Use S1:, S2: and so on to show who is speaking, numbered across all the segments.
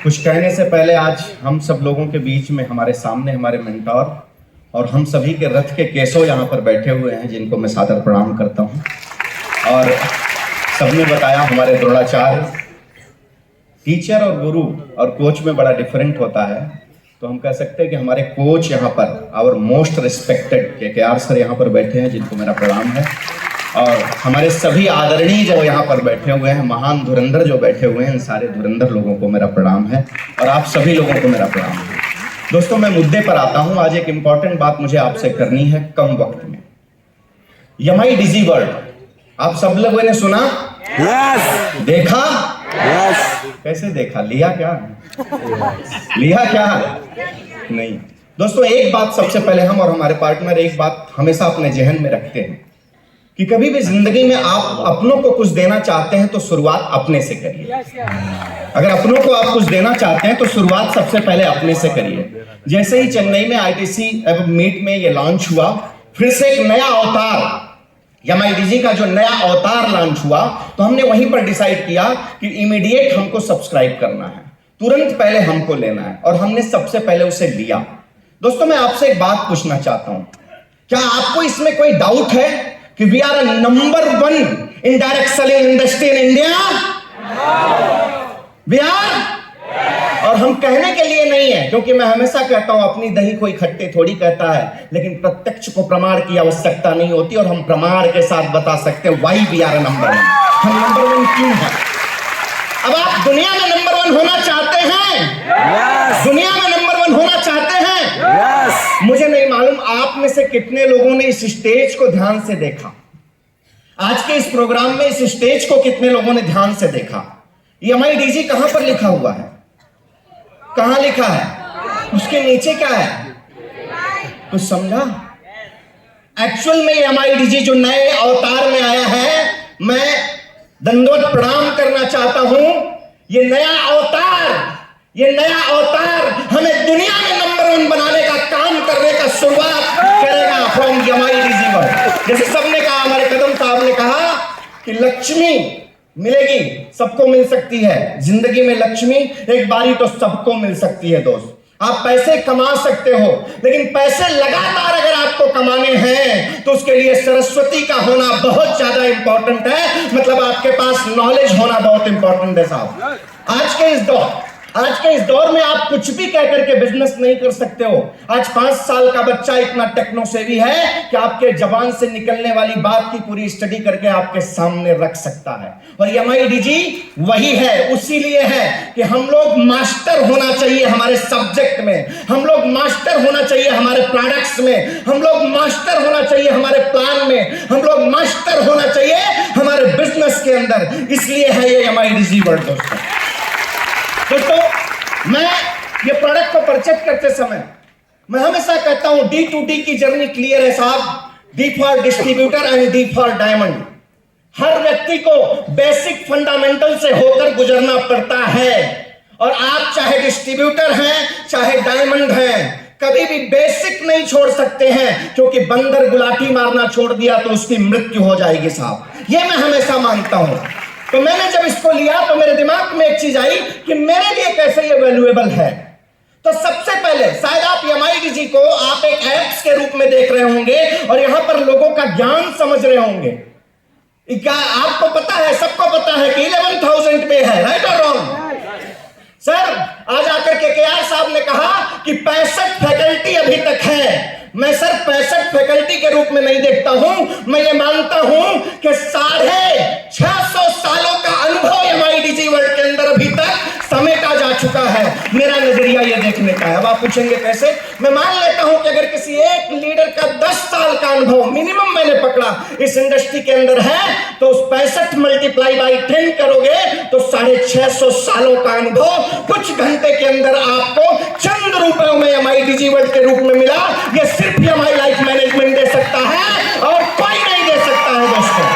S1: कुछ कहने से पहले आज हम सब लोगों के बीच में हमारे सामने हमारे मेंटोर और हम सभी के रथ के केशव यहाँ पर बैठे हुए हैं, जिनको मैं सादर प्रणाम करता हूँ। और सबने बताया हमारे द्रोणाचार्य, टीचर और गुरु और कोच में बड़ा डिफरेंट होता है, तो हम कह सकते हैं कि हमारे कोच यहाँ per hour most respected KKR sir यहाँ पर बैठे हैं, जिनको मेरा प्रणाम है। और हमारे सभी आदरणीय जो यहाँ पर बैठे हुए हैं, महान धुरंधर जो बैठे हुए हैं, इन सारे धुरंधर लोगों को मेरा प्रणाम है और आप सभी लोगों को मेरा प्रणाम है। दोस्तों, मैं मुद्दे पर आता हूँ। आज एक इंपॉर्टेंट बात मुझे आपसे करनी है कम वक्त में। यमाई डिजी वर्ल्ड आप सब लोगों ने सुना?
S2: यस।
S1: देखा?
S2: यस।
S1: कैसे देखा? लिया क्या? लिया क्या? नहीं। दोस्तों, एक बात सबसे पहले हम और हमारे पार्टनर एक बात हमेशा अपने जहन में रखते हैं कि कभी भी जिंदगी में आप अपनों को कुछ देना चाहते हैं तो शुरुआत अपने से करिए। अगर अपनों को आप कुछ देना चाहते हैं तो शुरुआत सबसे पहले अपने से करिए। जैसे ही चेन्नई में ITC मीट में ये लॉन्च हुआ, फिर से एक नया अवतार यमाईडीजी का जो नया अवतार लॉन्च हुआ, तो हमने वहीं पर डिसाइड किया कि इमीडिएट हमको सब्सक्राइब करना है, तुरंत पहले हमको लेना है, और हमने सबसे पहले उसे लिया। दोस्तों, मैं आपसे एक बात पूछना चाहता हूं, क्या आपको इसमें कोई डाउट है कि we are number 1 in direct selling industry in India? We are. और हम कहने के लिए नहीं है, क्योंकि मैं हमेशा कहता हूं अपनी दही कोई खट्टे थोड़ी कहता है, लेकिन प्रत्यक्ष को प्रमाण की आवश्यकता नहीं होती और हम प्रमाण के साथ बता सकते हैं व्हाई वी आर नंबर 1। हम नंबर 1 क्यों हैं? अब आप दुनिया में नंबर 1 होना चाहते हैं?
S2: यस।
S1: दुनिया में नंबर 1 होना चाहते हैं?
S2: यस।
S1: मुझे नहीं मालूम आप में से कितने लोगों ने इस स्टेज को ध्यान से देखा। आज के इस प्रोग्राम में इस स्टेज को कितने लोगों ने ध्यान से देखा? यमाईडीजी कहां पर लिखा हुआ है? कहां लिखा है? उसके नीचे क्या है? कुछ समझा? एक्चुअल में यमाईडीजी जो नए अवतार में आया है, मैं दंडवत प्रणाम करना चाहता हूं। ये नया अवतार हमें दुनिया में नंबर 1 बनाने का काम करने का शुरुआत करेगा फ्रॉम यमाईडीजी वर्ल्ड। जैसे सबने कहा, हमारे कदम साहब ने कहा कि लक्ष्मी मिलेगी, सबको मिल सकती है जिंदगी में। लक्ष्मी एक बारी तो सबको मिल सकती है। दोस्त, आप पैसे कमा सकते हो, लेकिन पैसे लगातार अगर आपको कमाने हैं तो उसके लिए सरस्वती का होना बहुत ज्यादा इंपॉर्टेंट है। मतलब आपके पास नॉलेज होना बहुत इंपॉर्टेंट है साहब। आज के इस दौर में आप कुछ भी कह करके बिजनेस नहीं कर सकते हो। आज 5 साल का बच्चा इतना टेक्नो सेवी है कि आपके जबान से निकलने वाली बात की पूरी स्टडी करके आपके सामने रख सकता है। और यमाईडीजी वही है, उसीलिए है कि हम लोग मास्टर होना चाहिए हमारे सब्जेक्ट में, हम लोग मास्टर होना चाहिए हमारे प्रोडक्ट्स में, हम लोग मास्टर होना चाहिए हमारे प्लान में, हम लोग मास्टर होना चाहिए हमारे बिजनेस के अंदर। इसलिए है ये यमाईडीजी वर्ल्ड। दोस्तों, मैं ये प्रोडक्ट को परचेज करते समय मैं हमेशा कहता हूं D2D की जर्नी क्लियर है साहब। D for distributor and D for diamond. हर व्यक्ति को बेसिक फंडामेंटल से होकर गुजरना पड़ता है, और आप चाहे डिस्ट्रीब्यूटर हैं चाहे डायमंड हैं, कभी भी बेसिक नहीं छोड़ सकते हैं, क्योंकि बंदर गुलाटी मारना छोड़ दिया तो उसकी मृत्यु हो जाएगी साहब। ये मैं हमेशा मानता हूं। तो मैंने जब इसको लिया तो मेरे दिमाग में एक चीज आई कि मेरे लिए कैसे ये वैल्यूएबल है। तो सबसे पहले शायद आप यमाईडीजी को आप एक ऐप्स के रूप में देख रहे होंगे और यहां पर लोगों का ज्ञान समझ रहे होंगे। आपको पता है, सबको पता है कि 11,000 पे है, राइट और रॉन्ग? सर, आज आकर KKR साहब ने कहा कि 65 फैकल्टी अभी तक है। मैं सर 65 फैकल्टी के रूप में नहीं देखता हूं, मैं ये मानता हूं कि 650 सालों का अनुभव यमाईडीजी वर्ल्ड के अंदर अभी तक समेटा जा चुका है। मेरा नजरिया ये देखने का है। अब आप पूछेंगे कैसे? मैं मान लेता हूं कि अगर किसी एक लीडर का 10 साल का अनुभव मिनिमम मैंने पकड़ा इस इंडस्ट्री के अंदर है, तो उस 65 मल्टीप्लाई बाई 10 करोगे तो 650 सालों का अनुभव कुछ घंटे के अंदर आपको चंद रुपयों में यमाईडीजी वर्ल्ड के रूप में मिला। ये सिर्फ यमाई लाइफ मैनेजमेंट दे सकता है और कोई नहीं दे सकता है। दोस्तों,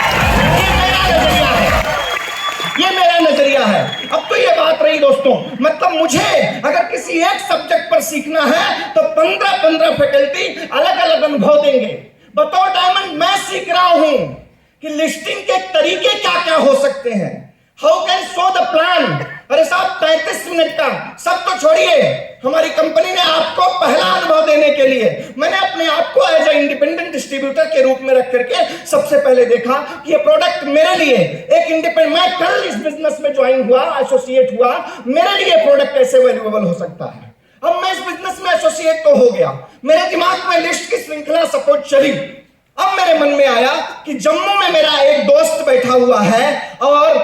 S1: ये मेरा नजरिया है। अब तो ये बात रही दोस्तों, मतलब मुझे अगर किसी एक सब्जेक्ट पर सीखना है तो 15-15 फैकल्टी अलग अलग अनुभव देंगे। बतौर डायमंड मैं सीख रहा हूं कि लिस्टिंग के तरीके क्या क्या हो सकते हैं, how can show the plan. अरे साहब, 35 मिनट मिनट का सब तो छोड़िए, हमारी कंपनी ने आपको पहला अनुभव देने के लिए मैंने अपने आप को एज ए इंडिपेंडेंट डिस्ट्रीब्यूटर के रूप में रख करके सबसे पहले देखा कि ये प्रोडक्ट मेरे लिए एक इंडिपेंडेंट, मैं कल इस बिजनेस में ज्वाइन हुआ, एसोसिएट हुआ, मेरे लिए प्रोडक्ट कैसे वैल्यूएबल हो सकता है। अब मैं इस बिजनेस में एसोसिएट तो हो गया, मेरे दिमाग में लिस्ट की श्रृंखला सपोर्ट चली। अब मेरे मन में आया कि जम्मू में मेरा एक दोस्त बैठा हुआ है और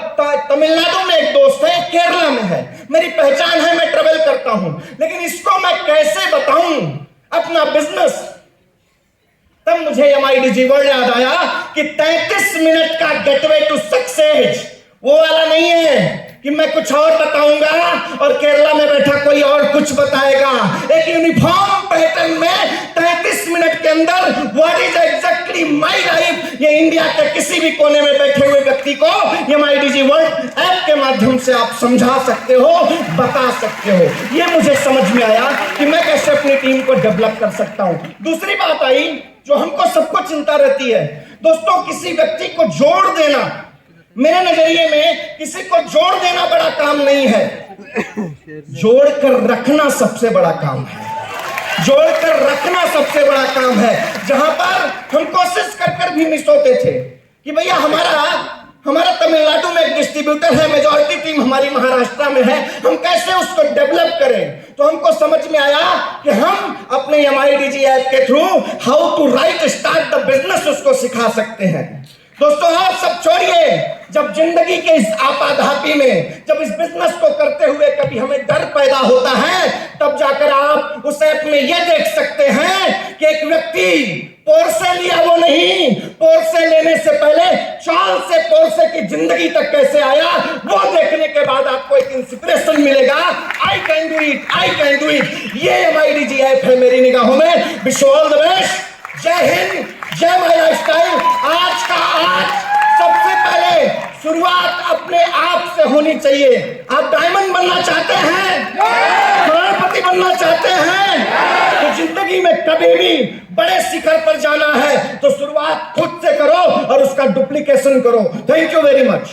S1: तमिलनाडु में एक दोस्त है, केरला में है, मेरी पहचान है, मैं ट्रेवल करता हूं, लेकिन इसको मैं कैसे बताऊं अपना बिजनेस। तब मुझे MIDG वर्ड याद आया कि 33 मिनट का गेटवे टू सक्सेस वो वाला नहीं है कि मैं कुछ और बताऊंगा और केरला में बैठा कोई और कुछ बताएगा। एक यूनिफॉर्म पैटर्न में 33 मिनट के अंदर what is exactly my life, ये इंडिया के किसी भी कोने में बैठे हुए व्यक्ति को MIDG वर्ल्ड ऐप के माध्यम से आप समझा सकते हो, बता सकते हो। ये मुझे समझ में आया कि मैं कैसे अपनी टीम को डेवलप कर सकता हूं। दूसरी बात आई जो हमको सबको चिंता रहती है दोस्तों, किसी व्यक्ति को जोड़ देना। मेरे नजरिए में किसी को जोड़ देना बड़ा काम नहीं है, जोड़कर रखना सबसे बड़ा काम है। जोड़कर रखना सबसे बड़ा काम है। जहां पर हम कोशिश कर भी मिस होते थे कि भैया हमारा तमिलनाडु में एक डिस्ट्रीब्यूटर है, मेजॉरिटी टीम हमारी महाराष्ट्र में है, हम कैसे उसको डेवलप करें। तो हमको समझ में आया कि हम अपने MIDG ऐप के through how to right start the business उसको सिखा सकते हैं। दोस्तों आप सब छोड़िए, जब जिंदगी के इस आपाधापी में, जब इस बिजनेस को करते हुए कभी हमें डर पैदा होता है, तब जाकर आप उस ऐप में यह देख सकते हैं कि एक व्यक्ति पोर्से लिया वो नहीं, पोर्से लेने से पहले चाल से पोर्से की जिंदगी तक कैसे आया, वो देखने के बाद आपको एक इंस्पिरेशन मिलेगा। I can do it, I can do it. ये MIDG ऐप है मेरी निगाहों में। Wish you all the best. जय हिंद, जय माय लाइफस्टाइल। आज का आज सबसे पहले शुरुआत अपने आप से होनी चाहिए। आप डायमंड बनना चाहते हैं, करोड़पति बनना चाहते हैं, तो जिंदगी में कभी भी बड़े शिखर पर जाना है तो शुरुआत खुद से करो और उसका डुप्लीकेशन करो। Thank you very much.